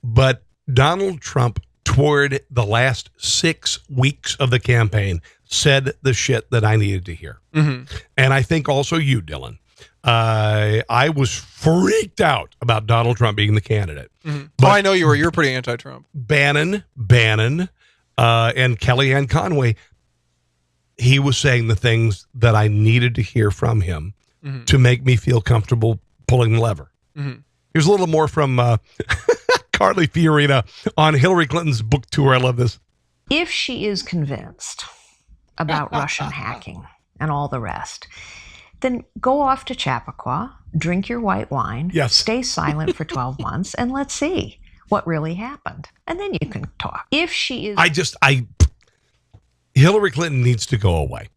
But Donald Trump, toward the last 6 weeks of the campaign, said the shit that I needed to hear. And I think also you, Dylan. I was freaked out about Donald Trump being the candidate. But I know you were. You're pretty anti-Trump. Bannon, and Kellyanne Conway, he was saying the things that I needed to hear from him to make me feel comfortable pulling the lever. Here's a little more from Carly Fiorina on Hillary Clinton's book tour. I love this. If she is convinced about Russian hacking and all the rest, then go off to Chappaqua, drink your white wine, stay silent for 12 months, and let's see what really happened. And then you can talk. If she is... Hillary Clinton needs to go away.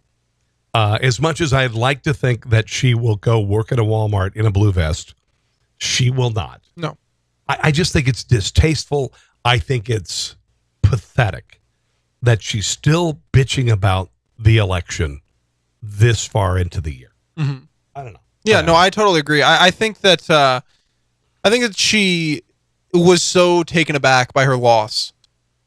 As much as I'd like to think that she will go work at a Walmart in a blue vest, she will not. No. I just think it's distasteful. I think it's pathetic that she's still bitching about the election this far into the year. I don't know. Yeah, no, I totally agree. I think that she was so taken aback by her loss.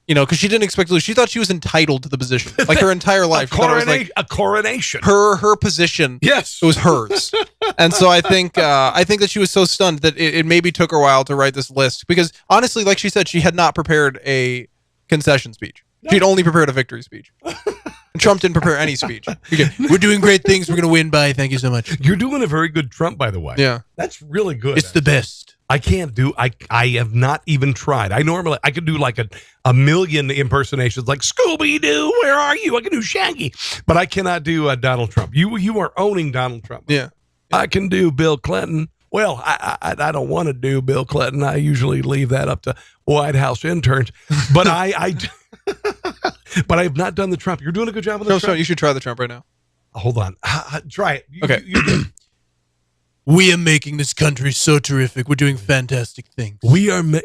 You know, because she didn't expect to lose. She thought she was entitled to the position, like her entire life. A coronation. Her position. Yes, it was hers. And so I think that she was so stunned that it maybe took her a while to write this list because honestly, like she said, she had not prepared a concession speech. She'd only prepared a victory speech. And Trump didn't prepare any speech. We're doing great things. We're going to win by. Thank you so much. You're doing a very good Trump, by the way. Yeah, that's really good. It's the best. I can't do. I have not even tried. I could do like a million impersonations, like Scooby Doo. Where are you? I can do Shaggy, but I cannot do Donald Trump. You are owning Donald Trump. Yeah. I can do Bill Clinton. Well, I don't want to do Bill Clinton. I usually leave that up to White House interns. But but I have not done the Trump. You're doing a good job with the Trump. So you should try the Trump right now. Hold on. Try it. Okay. We are making this country so terrific. We're doing fantastic things.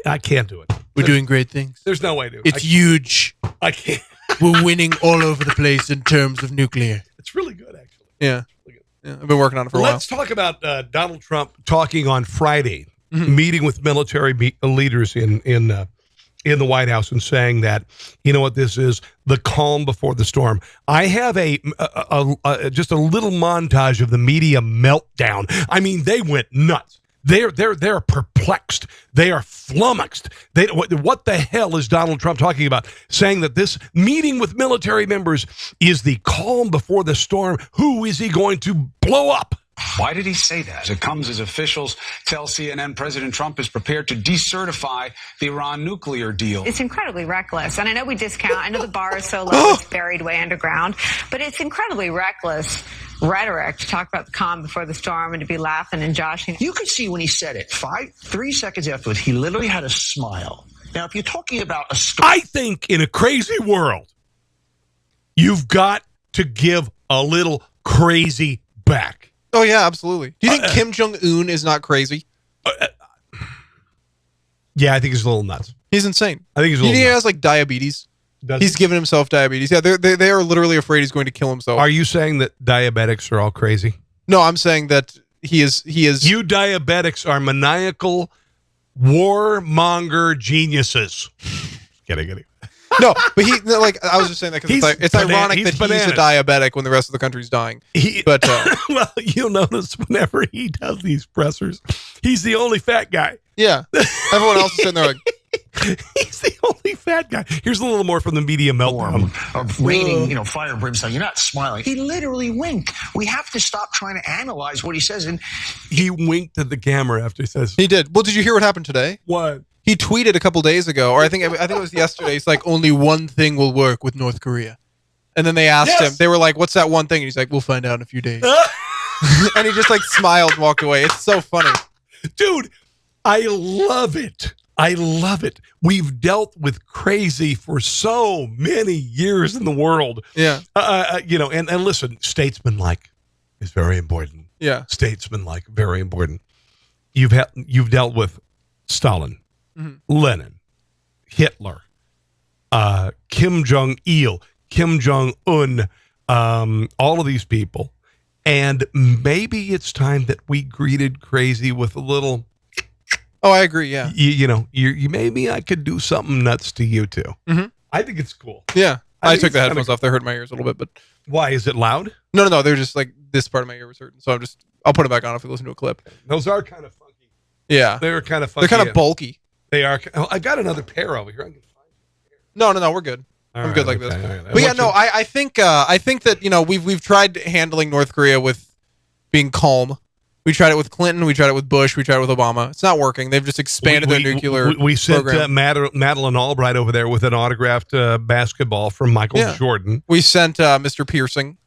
I can't do it. We're doing great things. There's no way to. It's huge. I can't. We're winning all over the place in terms of nuclear. It's really good, actually. Yeah. Yeah, I've been working on it for a while. Let's talk about Donald Trump talking on Friday, meeting with military leaders in the White House and saying that, you know what, this is the calm before the storm. I have just a little montage of the media meltdown. I mean, they went nuts. They're perplexed. They are flummoxed. What the hell is Donald Trump talking about? Saying that this meeting with military members is the calm before the storm. Who is he going to blow up? Why did he say that? It comes as officials tell CNN President Trump is prepared to decertify the Iran nuclear deal. It's incredibly reckless. And I know we discount, I know the bar is so low, it's buried way underground, but it's incredibly reckless rhetoric to talk about the calm before the storm and to be laughing and joshing. You could see when he said it, 3 seconds afterwards, he literally had a smile. Now, if you're talking about a storm. I think in a crazy world, you've got to give a little crazy back. Oh, yeah, absolutely. Do you think Kim Jong-un is not crazy? Yeah, I think he's a little nuts. He's insane. I think he's a little nuts. He has like diabetes. He's given himself diabetes. Yeah, they are literally afraid he's going to kill himself. Are you saying that diabetics are all crazy? No, I'm saying that he is. You diabetics are maniacal, warmonger geniuses. Kidding. No, but I was just saying that because it's ironic that he's a diabetic when the rest of the country's dying. Well, you'll notice whenever he does these pressers, he's the only fat guy. Yeah, everyone else is sitting there like. He's the only fat guy. Here's a little more from the media meltdown. Of raining, fire and brimstone. You're not smiling. He literally winked. We have to stop trying to analyze what he says. And he winked at the camera after he says. He did. Well, did you hear what happened today? What? He tweeted a couple days ago, or I think it was yesterday. He's like, only one thing will work with North Korea. And then they asked him, they were like, what's that one thing? And he's like, we'll find out in a few days. And he just like smiled and walked away. It's so funny. Dude, I love it. I love it. We've dealt with crazy for so many years in the world. Yeah. And listen, statesman-like is very important. Yeah. Statesman-like, very important. You've dealt with Stalin, Lenin, Hitler, Kim Jong-il, Kim Jong-un, all of these people. And maybe it's time that we greeted crazy with a little... Oh, I agree, yeah. You maybe I could do something nuts to you, too. Mm-hmm. I think it's cool. Yeah. I took the headphones off. They hurt my ears a little bit, but... Why? Is it loud? No. They're just like, this part of my ear was hurting. So I'll put it back on if we listen to a clip. Those are kind of funky. Yeah. They're kind of funky. They're kind of bulky. They are. Oh, I got another pair over here. No, we're good. I'm good like this. Right. But yeah, no, I think that, we've tried handling North Korea with being calm. We tried it with Clinton. We tried it with Bush. We tried it with Obama. It's not working. They've just expanded their nuclear We sent program. Madeleine Albright over there with an autographed basketball from Michael Jordan. We sent Mr. Piercing.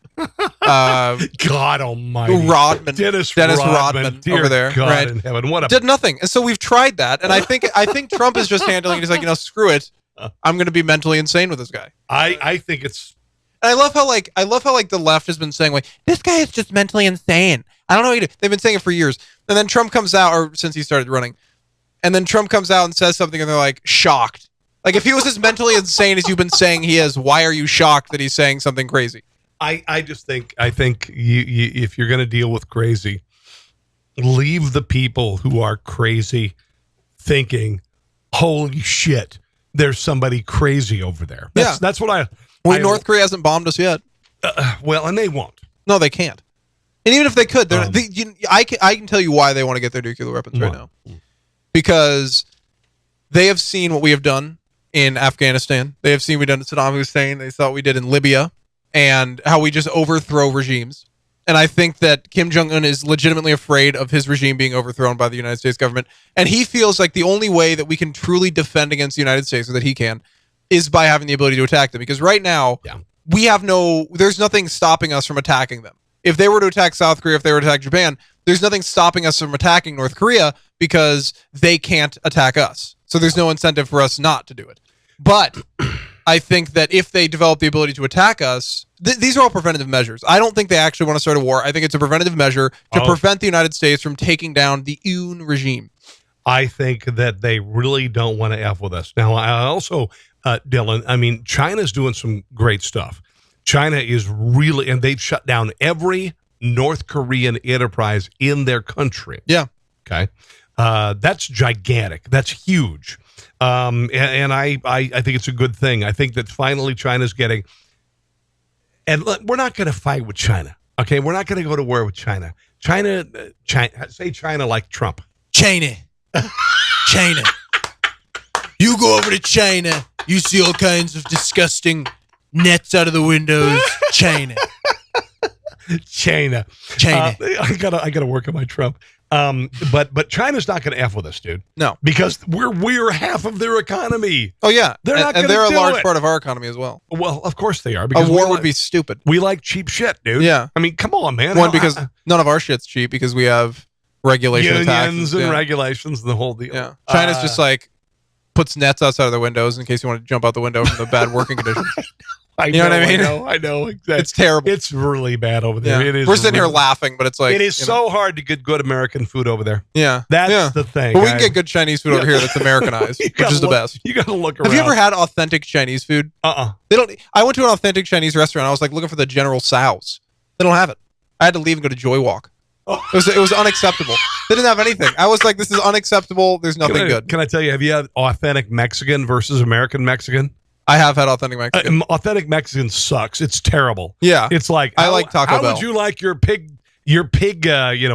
God almighty. Rodman. Dennis Rodman over there. God right? in heaven. Did nothing. And so we've tried that. And I think Trump is just handling it. He's like, screw it. I'm going to be mentally insane with this guy. I think it's... And I love how the left has been saying, like, this guy is just mentally insane. I don't know what you do. They've been saying it for years. And then Trump comes out, or since he started running, and then Trump comes out and says something, and they're like, shocked. Like, if he was as mentally insane as you've been saying he is, why are you shocked that he's saying something crazy? I think you if you're going to deal with crazy, leave the people who are crazy thinking, holy shit, there's somebody crazy over there. That's what North Korea hasn't bombed us yet. Well, and they won't. No, they can't. And even if they could, I can tell you why they want to get their nuclear weapons right now. Because they have seen what we have done in Afghanistan. They have seen what we done to Saddam Hussein. They saw what we did in Libya and how we just overthrow regimes. And I think that Kim Jong-un is legitimately afraid of his regime being overthrown by the United States government. And he feels like the only way that we can truly defend against the United States, or that he can, is by having the ability to attack them. Because right now, there's nothing stopping us from attacking them. If they were to attack South Korea, if they were to attack Japan, there's nothing stopping us from attacking North Korea because they can't attack us. So there's no incentive for us not to do it. But I think that if they develop the ability to attack us, these are all preventative measures. I don't think they actually want to start a war. I think it's a preventative measure to prevent the United States from taking down the UN regime. I think that they really don't want to F with us. Now, I also, Dylan, China's doing some great stuff. China is really, and they've shut down every North Korean enterprise in their country. Yeah. Okay. That's gigantic. That's huge. And I think it's a good thing. I think that finally China's getting, and look, we're not going to fight with China. Okay. We're not going to go to war with China. Say China like Trump. China. China. You go over to China, you see all kinds of disgusting nets out of the windows. China. China. I gotta work on my Trump. But China's not going to F with us, dude. No, because we're half of their economy. Oh yeah, they're not. And they're a large part of our economy as well. Well, of course they are. Because a war would be stupid. We like cheap shit, dude. Yeah, I mean, come on, man. Because none of our shit's cheap because we have regulation unions and regulations and the whole deal. Yeah, China's just like puts nets outside of their windows in case you want to jump out the window from the bad working conditions. I know what I mean? I know. Exactly. It's terrible. It's really bad over there. Yeah. It is. We're sitting here laughing, but it's like it is so hard to get good American food over there. Yeah, that's the thing. But we can get good Chinese food over here that's Americanized, which is the best. You got to look around. Have you ever had authentic Chinese food? They don't. I went to an authentic Chinese restaurant. I was like looking for the General Tso's. They don't have it. I had to leave and go to Joy Walk. It was unacceptable. They didn't have anything. I was like, this is unacceptable. There's nothing good. Can I tell you? Have you had authentic Mexican versus American Mexican? I have had authentic Mexican. Authentic Mexican sucks. It's terrible. Yeah, it's like I like Taco Bell. How would you like your pig?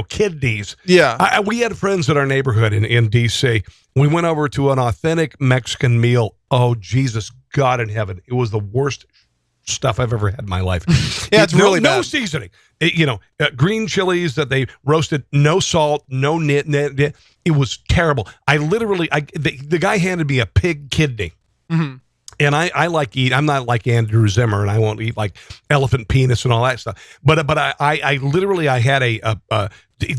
Kidneys. Yeah, we had friends in our neighborhood in D.C. We went over to an authentic Mexican meal. Oh, Jesus, God in heaven! It was the worst stuff I've ever had in my life. Yeah, it's really bad. No seasoning. Green chilies that they roasted, no salt, no nit. It was terrible. The guy handed me a pig kidney. Mm-hmm. And I like eat. I'm not like Andrew Zimmer, and I won't eat like elephant penis and all that stuff. But I literally had he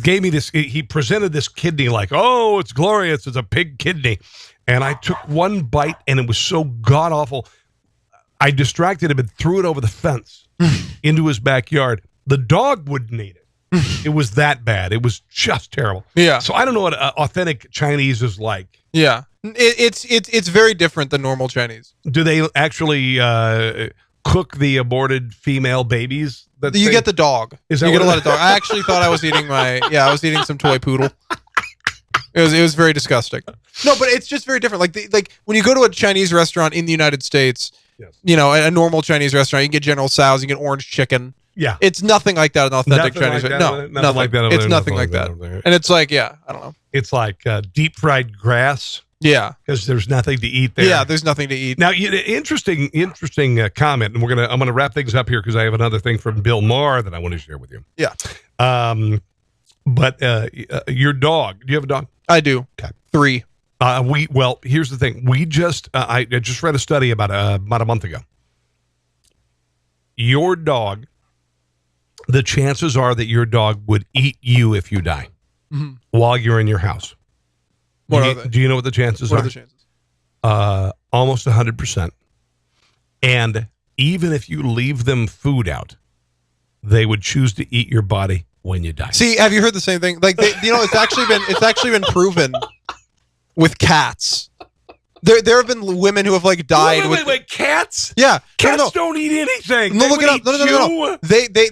gave me this. He presented this kidney like, oh, it's glorious. It's a pig kidney, and I took one bite, and it was so god awful. I distracted him and threw it over the fence into his backyard. The dog wouldn't eat it. It was that bad. It was just terrible. Yeah. So I don't know what authentic Chinese is like. Yeah. It's very different than normal Chinese. Do they actually cook the aborted female babies? You get the dog. You get a lot of dog. I actually thought I was eating I was eating some toy poodle. It was very disgusting. No, but it's just very different. Like when you go to a Chinese restaurant in the United States, yes. A normal Chinese restaurant, you can get General Tso's, you can get orange chicken. Yeah, it's nothing like that in authentic Chinese. Nothing like that. It's nothing like that. And it's like, I don't know. It's like deep fried grass. Yeah, because there's nothing to eat there. Yeah, there's nothing to eat. Now, interesting comment, and I'm gonna wrap things up here because I have another thing from Bill Maher that I want to share with you. Yeah. But your dog. Do you have a dog? I do. Okay. 3. Here's the thing. We just I just read a study about a month ago. Your dog. The chances are that your dog would eat you if you die while you're in your house. Do you know what the chances are? What are the chances? Almost 100%. And even if you leave them food out, they would choose to eat your body when you die. See, have you heard the same thing? Like, it's actually been proven with cats. There have been women who have died. Wait, cats? Yeah, cats don't eat anything. No, look it up. No.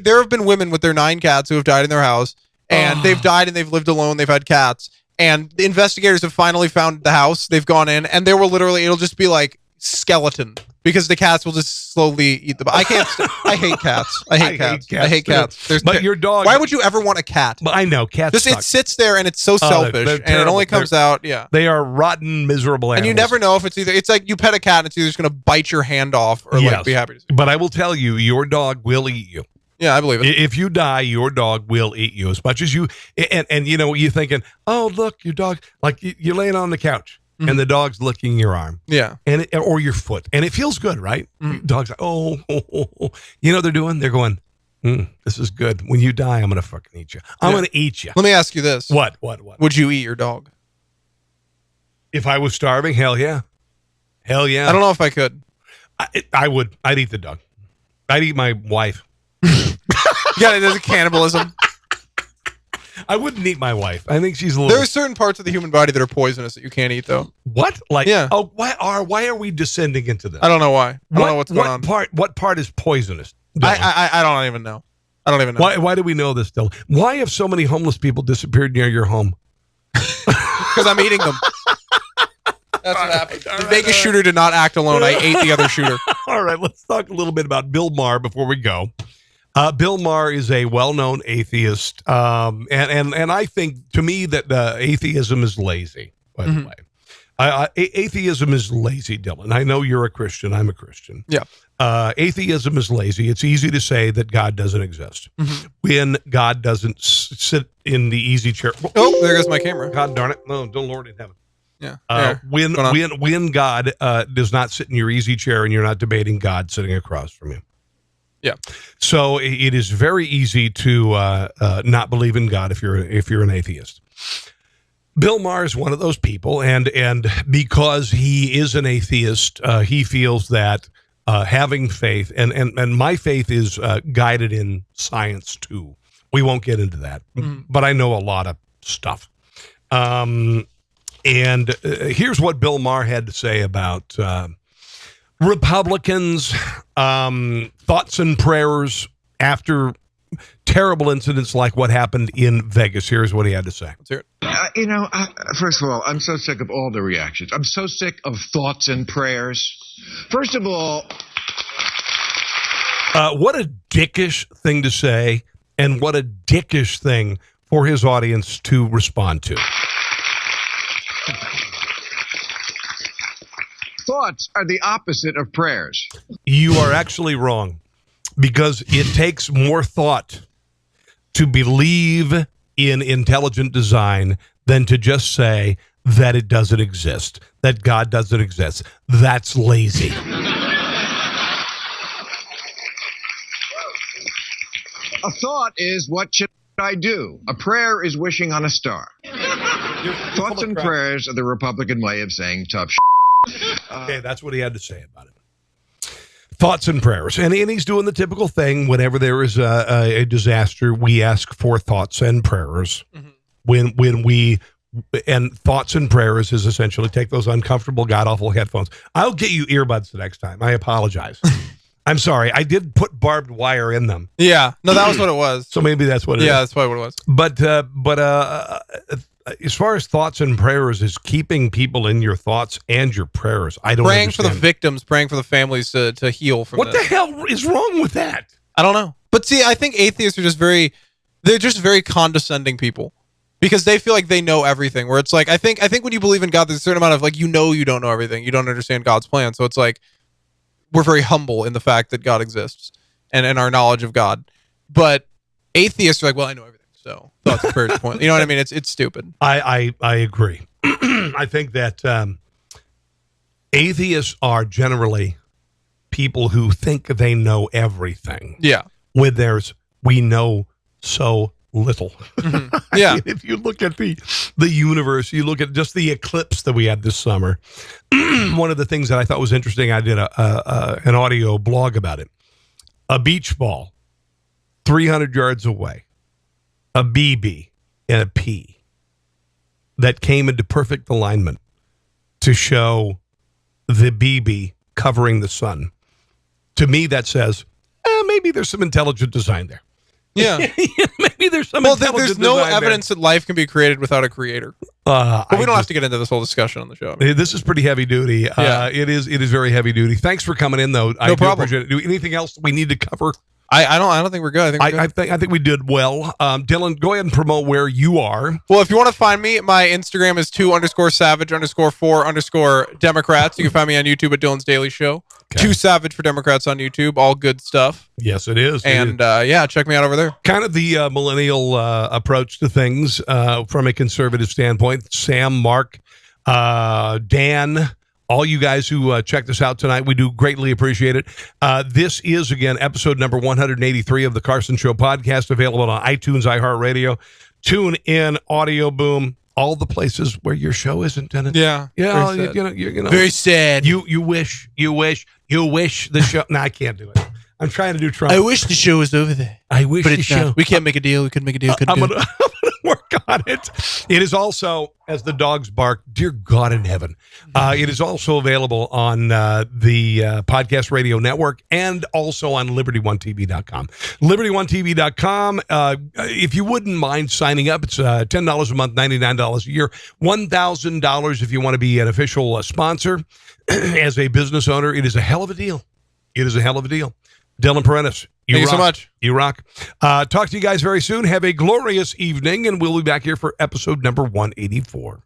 There have been women with their 9 cats who have died in their house, and they've died and they've lived alone. They've had cats, and the investigators have finally found the house. They've gone in, and there will it'll just be like skeleton because the cats will just slowly eat the. I can't. I hate cats. I hate cats. But your dog. Why would you ever want a cat? I know cats. It sits there and it's so selfish, and it only comes out. Yeah, they are rotten, miserable animals. And you never know if it's like you pet a cat and it's either just going to bite your hand off or be happy to see. But I will tell you, your dog will eat you. Yeah, I believe it. If you die, your dog will eat you as much as you. And you're thinking, oh look, your dog. Like you're laying on the couch. Mm-hmm. And the dog's licking your arm, or your foot, and it feels good, right? Mm-hmm. Dog's like, oh. You know what they're doing? They're going, this is good. When you die, I'm gonna fucking eat you. I'm gonna eat you. Let me ask you this: What? Would you eat your dog? If I was starving, hell yeah. I don't know if I could. I would. I'd eat the dog. I'd eat my wife. Yeah, there's a cannibalism. I wouldn't eat my wife. I think she's a little. There are certain parts of the human body that are poisonous that you can't eat, though. What? Like? Yeah. Oh, why are we descending into this? I don't know why. I don't know what's going on. What part is poisonous? I don't even know. I don't even know. Why do we know this, Dylan? Why have so many homeless people disappeared near your home? Because I'm eating them. That's what happened. The Vegas shooter did not act alone. I ate the other shooter. All right, let's talk a little bit about Bill Maher before we go. Bill Maher is a well-known atheist, and I think, to me, that atheism is lazy, by the way. Atheism is lazy, Dylan. I know you're a Christian. I'm a Christian. Yeah. Atheism is lazy. It's easy to say that God doesn't exist when God doesn't sit in the easy chair. Oh, there goes my camera. God darn it! No, don't Lord in heaven. Yeah. When God does not sit in your easy chair and you're not debating God sitting across from you. Yeah. So it is very easy to not believe in God if you're an atheist. Bill Maher is one of those people, and because he is an atheist, he feels that having faith, and my faith is guided in science too. We won't get into that, but I know a lot of stuff. And here's what Bill Maher had to say about Republicans' thoughts and prayers after terrible incidents like what happened in Vegas. Here's what he had to say. Let's hear it. First of all, I'm so sick of all the reactions. I'm so sick of thoughts and prayers. First of all, what a dickish thing to say, and what a dickish thing for his audience to respond to. Thoughts are the opposite of prayers. You are actually wrong, because it takes more thought to believe in intelligent design than to just say that it doesn't exist, that God doesn't exist. That's lazy. A thought is, what should I do? A prayer is wishing on a star. Thoughts and prayers are the Republican way of saying tough shit. Okay, that's what he had to say about it. Thoughts and prayers. And he's doing the typical thing. Whenever there is a disaster, we ask for thoughts and prayers. And thoughts and prayers is essentially take those uncomfortable, god-awful headphones. I'll get you earbuds the next time. I apologize. I'm sorry. I did put barbed wire in them. Yeah. No, that was what it was. So maybe that's what it is. Yeah, that's probably what it was. But as far as thoughts and prayers is keeping people in your thoughts and your prayers. I don't praying understand. For the victims, praying for the families to heal from what the hell is wrong with that? I don't know. But see, I think atheists are they're just very condescending people because they feel like they know everything. Where it's like, I think when you believe in God, there's a certain amount of like, you don't know everything. You don't understand God's plan. So it's like, we're very humble in the fact that God exists and our knowledge of God. But atheists are like, well, I know everything. So thoughts and prayers point. You know what I mean? It's stupid. I agree. I think that atheists are generally people who think they know everything. Yeah. We know so little. Mm-hmm. Yeah. If you look at the universe, you look at just the eclipse that we had this summer. One of the things that I thought was interesting, I did an audio blog about it. A beach ball 300 yards away. A BB and a P that came into perfect alignment to show the BB covering the sun. To me, that says, maybe there's some intelligent design there. Yeah. Maybe there's some well, intelligent there's no design evidence that life can be created without a creator. But we don't have to get into this whole discussion on the show. This is pretty heavy duty. Yeah. It is very heavy duty. Thanks for coming in, though. No problem. Appreciate it. Do anything else we need to cover? I don't think we're good. I think we did well. Dylan, go ahead and promote where you are. Well, if you want to find me, my Instagram is 2_savage_4_Democrats. You can find me on YouTube at Dylan's Daily Show. Okay. 2 Savage for Democrats on YouTube. All good stuff. Yes, it is. And yeah, check me out over there. Kind of the millennial approach to things from a conservative standpoint. Sam, Mark, Dan, all you guys who checked us out tonight, we do greatly appreciate it. This is, again, episode number 183 of the Carson Show podcast, available on iTunes, iHeartRadio, TuneIn, Audio Boom, all the places where your show isn't in it. Yeah. Yeah, you know. Very sad. You wish the show. No, I can't do it. I'm trying to do Trump. I wish the show was over there. I wish but the show. We can't make a deal. We couldn't make a deal. I'm gonna work on it. It is also, as the dogs bark, dear God in heaven. It is also available on the Podcast Radio Network and also on LibertyOneTV.com. LibertyOneTV.com. If you wouldn't mind signing up, it's $10 a month, $99 a year, $1,000 if you want to be an official sponsor as a business owner. It is a hell of a deal. It is a hell of a deal. Dylan Parentis. Thank you so much. You rock. Talk to you guys very soon. Have a glorious evening, and we'll be back here for episode number 184.